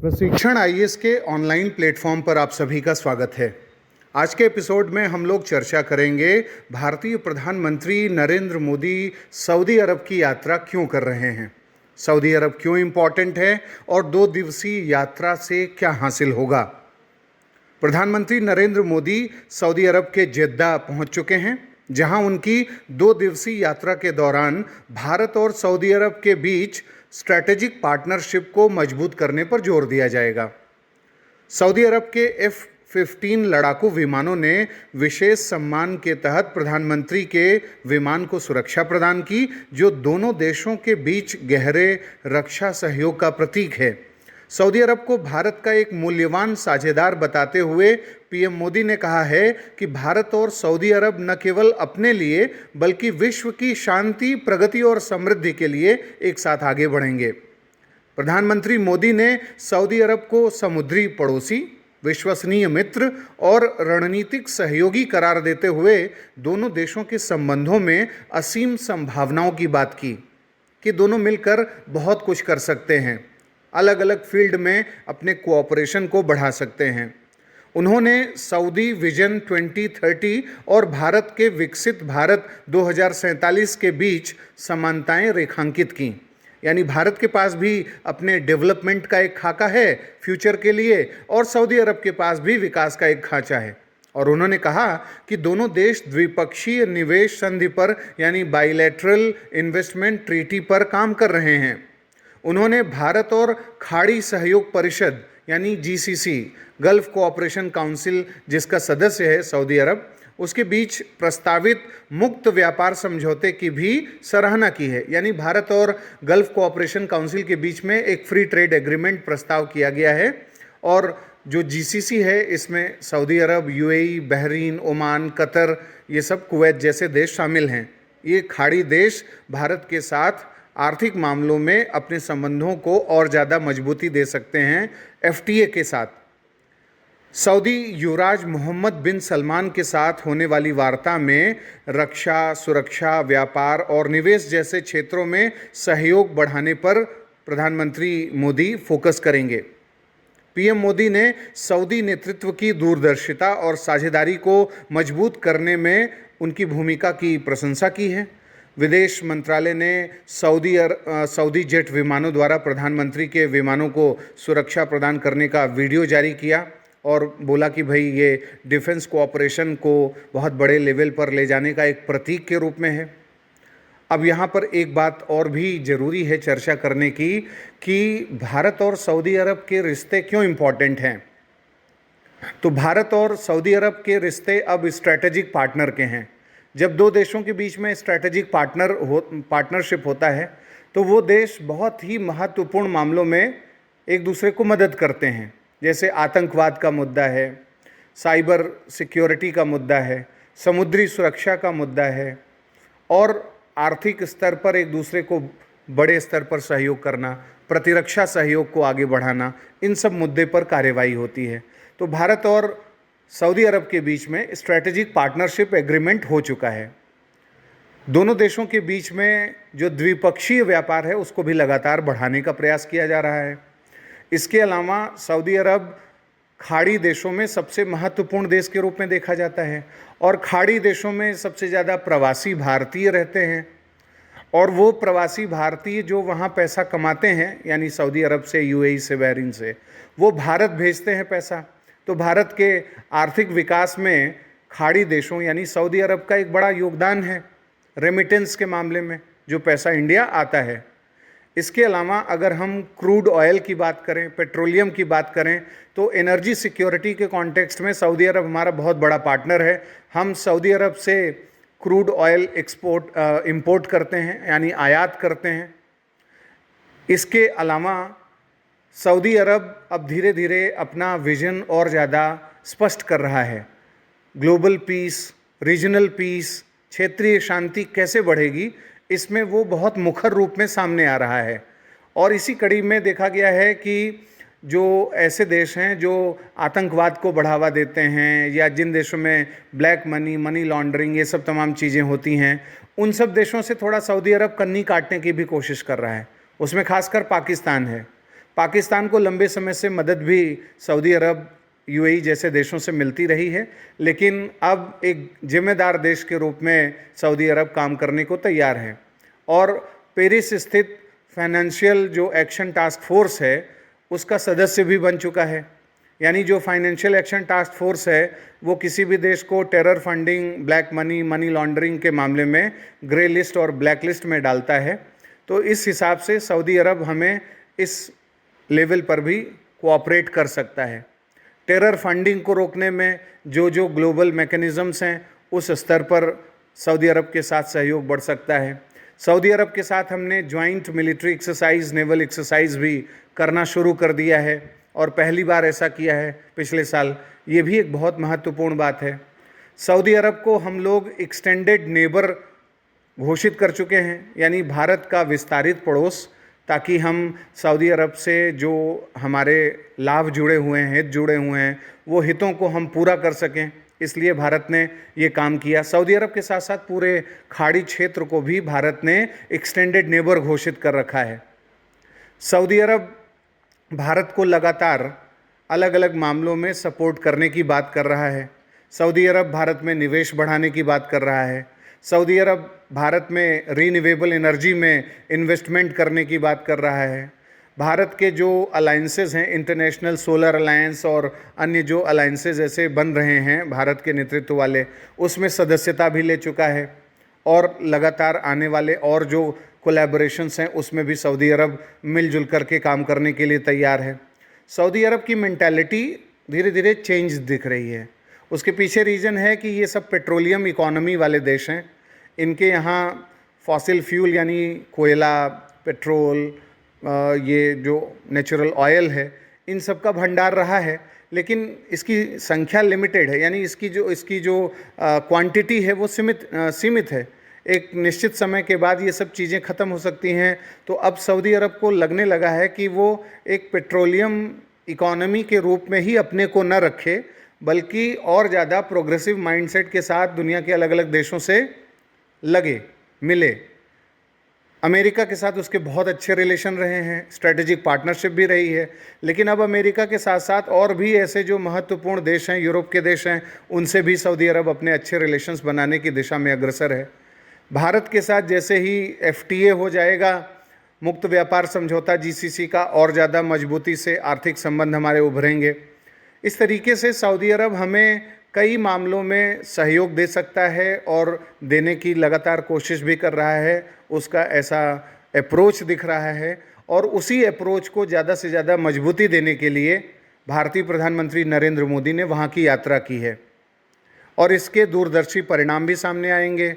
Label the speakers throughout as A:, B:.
A: प्रशिक्षण आईएएस के online platform पर आप सभी का स्वागत है। आज के एपिसोड में हम लोग चर्चा करेंगे भारतीय प्रधानमंत्री नरेंद्र मोदी सऊदी अरब की यात्रा क्यों कर रहे हैं, सऊदी अरब क्यों इम्पॉर्टेंट है और 2 दिवसीय यात्रा से क्या हासिल होगा। प्रधानमंत्री नरेंद्र मोदी सऊदी अरब के जेद्दा पहुंच चुके हैं, जहां उनकी 2 दिवसीय यात्रा के दौरान भारत और सऊदी अरब के बीच स्ट्रैटेजिक पार्टनरशिप को मजबूत करने पर जोर दिया जाएगा। सऊदी अरब के F-15 लड़ाकू विमानों ने विशेष सम्मान के तहत प्रधानमंत्री के विमान को सुरक्षा प्रदान की, जो दोनों देशों के बीच गहरे रक्षा सहयोग का प्रतीक है। सऊदी अरब को भारत का एक मूल्यवान साझेदार बताते हुए पीएम मोदी ने कहा है कि भारत और सऊदी अरब न केवल अपने लिए बल्कि विश्व की शांति, प्रगति और समृद्धि के लिए एक साथ आगे बढ़ेंगे। प्रधानमंत्री मोदी ने सऊदी अरब को समुद्री पड़ोसी, विश्वसनीय मित्र और रणनीतिक सहयोगी करार देते हुए दोनों देशों के संबंधों में असीम संभावनाओं की बात की कि दोनों मिलकर बहुत कुछ कर सकते हैं, अलग अलग फील्ड में अपने कोऑपरेशन को बढ़ा सकते हैं। उन्होंने सऊदी विजन 2030 और भारत के विकसित भारत 2047 के बीच समानताएं रेखांकित की। यानी भारत के पास भी अपने डेवलपमेंट का एक खाका है फ्यूचर के लिए और सऊदी अरब के पास भी विकास का एक खांचा है। और उन्होंने कहा कि दोनों देश द्विपक्षीय निवेश संधि पर यानी बाइलैटरल इन्वेस्टमेंट ट्रीटी पर काम कर रहे हैं। उन्होंने भारत और खाड़ी सहयोग परिषद यानी GCC, गल्फ कोऑपरेशन काउंसिल जिसका सदस्य है सऊदी अरब, उसके बीच प्रस्तावित मुक्त व्यापार समझौते की भी सराहना की है। यानी भारत और गल्फ कोऑपरेशन काउंसिल के बीच में एक फ्री ट्रेड एग्रीमेंट प्रस्ताव किया गया है और जो GCC है इसमें सऊदी अरब, UAE, बहरीन, ओमान, कतर, ये सब कुवैत जैसे देश शामिल हैं। ये खाड़ी देश भारत के साथ आर्थिक मामलों में अपने संबंधों को और ज़्यादा मजबूती दे सकते हैं FTA के साथ। सऊदी युवराज मोहम्मद बिन सलमान के साथ होने वाली वार्ता में रक्षा, सुरक्षा, व्यापार और निवेश जैसे क्षेत्रों में सहयोग बढ़ाने पर प्रधानमंत्री मोदी फोकस करेंगे। पीएम मोदी ने सऊदी नेतृत्व की दूरदर्शिता और साझेदारी को मजबूत करने में उनकी भूमिका की प्रशंसा की है। विदेश मंत्रालय ने सऊदी जेट विमानों द्वारा प्रधानमंत्री के विमानों को सुरक्षा प्रदान करने का वीडियो जारी किया और बोला कि भाई ये डिफेंस कोऑपरेशन को बहुत बड़े लेवल पर ले जाने का एक प्रतीक के रूप में है। अब यहाँ पर एक बात और भी ज़रूरी है चर्चा करने की कि भारत और सऊदी अरब के रिश्ते क्यों इम्पॉर्टेंट हैं। तो भारत और सऊदी अरब के रिश्ते अब स्ट्रैटेजिक पार्टनर के हैं। जब 2 देशों के बीच में स्ट्रैटेजिक पार्टनरशिप होता है तो वो देश बहुत ही महत्वपूर्ण मामलों में एक दूसरे को मदद करते हैं। जैसे आतंकवाद का मुद्दा है, साइबर सिक्योरिटी का मुद्दा है, समुद्री सुरक्षा का मुद्दा है और आर्थिक स्तर पर एक दूसरे को बड़े स्तर पर सहयोग करना, प्रतिरक्षा सहयोग को आगे बढ़ाना, इन सब मुद्दे पर कार्यवाही होती है। तो भारत और सऊदी अरब के बीच में स्ट्रैटेजिक पार्टनरशिप एग्रीमेंट हो चुका है। दोनों देशों के बीच में जो द्विपक्षीय व्यापार है उसको भी लगातार बढ़ाने का प्रयास किया जा रहा है। इसके अलावा सऊदी अरब खाड़ी देशों में सबसे महत्वपूर्ण देश के रूप में देखा जाता है और खाड़ी देशों में सबसे ज़्यादा प्रवासी भारतीय रहते हैं और वो प्रवासी भारतीय जो वहाँ पैसा कमाते हैं यानी सऊदी अरब से, UAE से, बहरीन से, वो भारत भेजते हैं पैसा। तो भारत के आर्थिक विकास में खाड़ी देशों यानी सऊदी अरब का एक बड़ा योगदान है रेमिटेंस के मामले में, जो पैसा इंडिया आता है। इसके अलावा अगर हम क्रूड ऑयल की बात करें, पेट्रोलियम की बात करें, तो एनर्जी सिक्योरिटी के कॉन्टेक्स्ट में सऊदी अरब हमारा बहुत बड़ा पार्टनर है। हम सऊदी अरब से क्रूड ऑयल इंपोर्ट करते हैं यानी आयात करते हैं। इसके अलावा सऊदी अरब अब धीरे धीरे अपना विजन और ज़्यादा स्पष्ट कर रहा है। ग्लोबल पीस, रीजनल पीस, क्षेत्रीय शांति कैसे बढ़ेगी, इसमें वो बहुत मुखर रूप में सामने आ रहा है। और इसी कड़ी में देखा गया है कि जो ऐसे देश हैं जो आतंकवाद को बढ़ावा देते हैं या जिन देशों में ब्लैक मनी, मनी लॉन्ड्रिंग, ये सब तमाम चीज़ें होती हैं, उन सब देशों से थोड़ा सऊदी अरब कन्नी काटने की भी कोशिश कर रहा है। उसमें खासकर पाकिस्तान है। पाकिस्तान को लंबे समय से मदद भी सऊदी अरब, यूएई जैसे देशों से मिलती रही है, लेकिन अब एक जिम्मेदार देश के रूप में सऊदी अरब काम करने को तैयार है और पेरिस स्थित फाइनेंशियल जो एक्शन टास्क फोर्स है उसका सदस्य भी बन चुका है। यानी जो फाइनेंशियल एक्शन टास्क फोर्स है वो किसी भी देश को terror funding, black money, money laundering के मामले में ग्रे लिस्ट और ब्लैक लिस्ट में डालता है। तो इस हिसाब से सऊदी अरब हमें इस लेवल पर भी कोऑपरेट कर सकता है। टेरर फंडिंग को रोकने में जो ग्लोबल मैकेनिज़म्स हैं उस स्तर पर सऊदी अरब के साथ सहयोग बढ़ सकता है। सऊदी अरब के साथ हमने joint military exercise, naval exercise भी करना शुरू कर दिया है और पहली बार ऐसा किया है पिछले साल। ये भी एक बहुत महत्वपूर्ण बात है। सऊदी अरब को हम लोग एक्सटेंडेड नेबर घोषित कर चुके हैं, यानी भारत का विस्तारित पड़ोस, ताकि हम सऊदी अरब से जो हमारे लाभ जुड़े हुए हैं, हित जुड़े हुए हैं, वो हितों को हम पूरा कर सकें। इसलिए भारत ने ये काम किया। सऊदी अरब के साथ साथ पूरे खाड़ी क्षेत्र को भी भारत ने एक्सटेंडेड नेबर घोषित कर रखा है। सऊदी अरब भारत को लगातार अलग अलग मामलों में सपोर्ट करने की बात कर रहा है। सऊदी अरब भारत में निवेश बढ़ाने की बात कर रहा है। सऊदी अरब भारत में रीन्यूएबल एनर्जी में इन्वेस्टमेंट करने की बात कर रहा है। भारत के जो अलायंसेस हैं, इंटरनेशनल सोलर अलायंस और अन्य जो अलायंसेस ऐसे बन रहे हैं भारत के नेतृत्व वाले, उसमें सदस्यता भी ले चुका है और लगातार आने वाले और जो कोलैबोरेशंस हैं उसमें भी सऊदी अरब मिलजुल करके काम करने के लिए तैयार है। सऊदी अरब की मेंटालिटी धीरे धीरे चेंज दिख रही है। उसके पीछे रीज़न है कि ये सब पेट्रोलियम इकोनॉमी वाले देश हैं। इनके यहाँ फॉसिल फ्यूल यानी कोयला, पेट्रोल, ये जो नेचुरल ऑयल है, इन सब का भंडार रहा है, लेकिन इसकी संख्या लिमिटेड है। यानी इसकी जो क्वांटिटी है वो सीमित है। एक निश्चित समय के बाद ये सब चीज़ें ख़त्म हो सकती हैं। तो अब सऊदी अरब को लगने लगा है कि वो एक पेट्रोलियम इकोनॉमी के रूप में ही अपने को न रखे, बल्कि और ज़्यादा प्रोग्रेसिव माइंडसेट के साथ दुनिया के अलग अलग देशों से मिले। अमेरिका के साथ उसके बहुत अच्छे रिलेशन रहे हैं, स्ट्रेटेजिक पार्टनरशिप भी रही है, लेकिन अब अमेरिका के साथ साथ और भी ऐसे जो महत्वपूर्ण देश हैं, यूरोप के देश हैं, उनसे भी सऊदी अरब अपने अच्छे रिलेशंस बनाने की दिशा में अग्रसर है। भारत के साथ जैसे ही FTA हो जाएगा, मुक्त व्यापार समझौता GCC का, और ज़्यादा मजबूती से आर्थिक संबंध हमारे उभरेंगे। इस तरीके से सऊदी अरब हमें कई मामलों में सहयोग दे सकता है और देने की लगातार कोशिश भी कर रहा है। उसका ऐसा अप्रोच दिख रहा है और उसी अप्रोच को ज़्यादा से ज़्यादा मजबूती देने के लिए भारतीय प्रधानमंत्री नरेंद्र मोदी ने वहाँ की यात्रा की है और इसके दूरदर्शी परिणाम भी सामने आएंगे।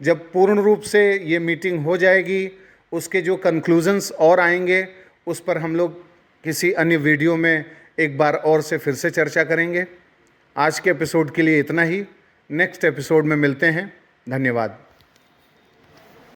A: जब पूर्ण रूप से ये मीटिंग हो जाएगी, उसके जो कंक्लूजन्स और आएंगे, उस पर हम लोग किसी अन्य वीडियो में एक बार और से फिर से चर्चा करेंगे। आज के एपिसोड के लिए इतना ही। नेक्स्ट एपिसोड में मिलते हैं। धन्यवाद।